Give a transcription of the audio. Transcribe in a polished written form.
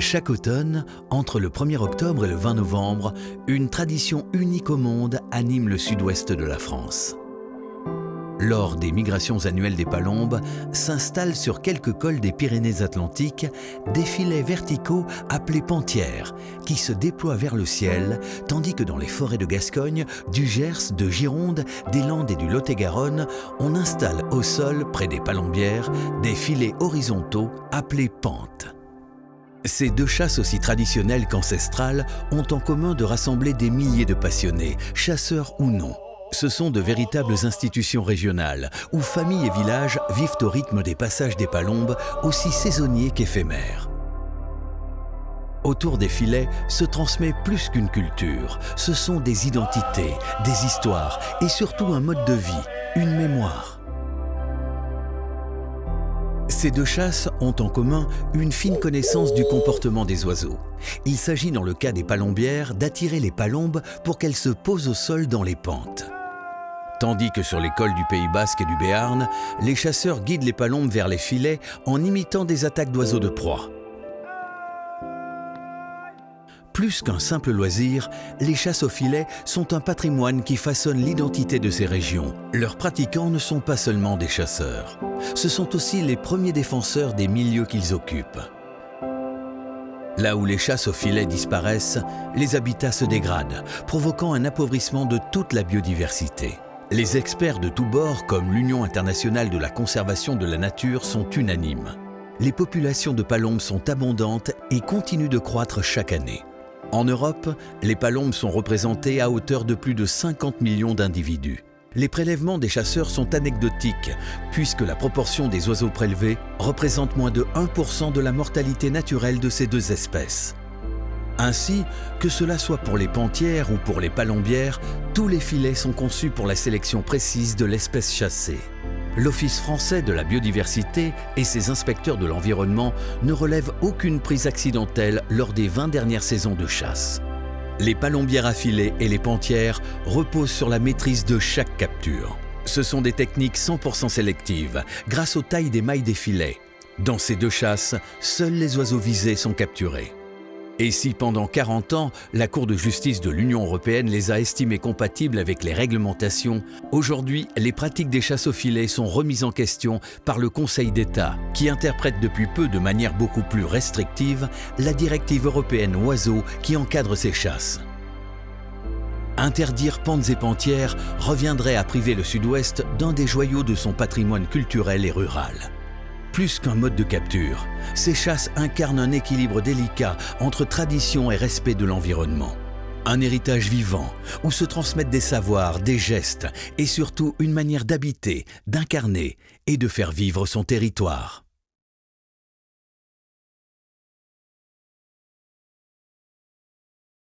Chaque automne, entre le 1er octobre et le 20 novembre, une tradition unique au monde anime le sud-ouest de la France. Lors des migrations annuelles des palombes, s'installent sur quelques cols des Pyrénées-Atlantiques des filets verticaux appelés pantières qui se déploient vers le ciel, tandis que dans les forêts de Gascogne, du Gers, de Gironde, des Landes et du Lot-et-Garonne, on installe au sol, près des palombières, des filets horizontaux appelés pantes. Ces deux chasses aussi traditionnelles qu'ancestrales ont en commun de rassembler des milliers de passionnés, chasseurs ou non. Ce sont de véritables institutions régionales où familles et villages vivent au rythme des passages des palombes, aussi saisonniers qu'éphémères. Autour des filets se transmet plus qu'une culture. Ce sont des identités, des histoires et surtout un mode de vie, une mémoire. Ces deux chasses ont en commun une fine connaissance du comportement des oiseaux. Il s'agit dans le cas des palombières d'attirer les palombes pour qu'elles se posent au sol dans les pentes. Tandis que sur les cols du Pays Basque et du Béarn, les chasseurs guident les palombes vers les filets en imitant des attaques d'oiseaux de proie. Plus qu'un simple loisir, les chasses au filet sont un patrimoine qui façonne l'identité de ces régions. Leurs pratiquants ne sont pas seulement des chasseurs. Ce sont aussi les premiers défenseurs des milieux qu'ils occupent. Là où les chasses au filet disparaissent, les habitats se dégradent, provoquant un appauvrissement de toute la biodiversité. Les experts de tous bords, comme l'Union internationale de la conservation de la nature, sont unanimes. Les populations de palombes sont abondantes et continuent de croître chaque année. En Europe, les palombes sont représentées à hauteur de plus de 50 millions d'individus. Les prélèvements des chasseurs sont anecdotiques, puisque la proportion des oiseaux prélevés représente moins de 1% de la mortalité naturelle de ces deux espèces. Ainsi, que cela soit pour les pantières ou pour les palombières, tous les filets sont conçus pour la sélection précise de l'espèce chassée. L'Office français de la biodiversité et ses inspecteurs de l'environnement ne relèvent aucune prise accidentelle lors des 20 dernières saisons de chasse. Les palombières à filet et les pantières reposent sur la maîtrise de chaque capture. Ce sont des techniques 100% sélectives, grâce aux tailles des mailles des filets. Dans ces deux chasses, seuls les oiseaux visés sont capturés. Et si pendant 40 ans, la Cour de justice de l'Union européenne les a estimés compatibles avec les réglementations, aujourd'hui, les pratiques des chasses au filet sont remises en question par le Conseil d'État, qui interprète depuis peu de manière beaucoup plus restrictive la directive européenne oiseaux qui encadre ces chasses. Interdire pantes et pantières reviendrait à priver le Sud-Ouest d'un des joyaux de son patrimoine culturel et rural. Plus qu'un mode de capture, ces chasses incarnent un équilibre délicat entre tradition et respect de l'environnement. Un héritage vivant où se transmettent des savoirs, des gestes et surtout une manière d'habiter, d'incarner et de faire vivre son territoire.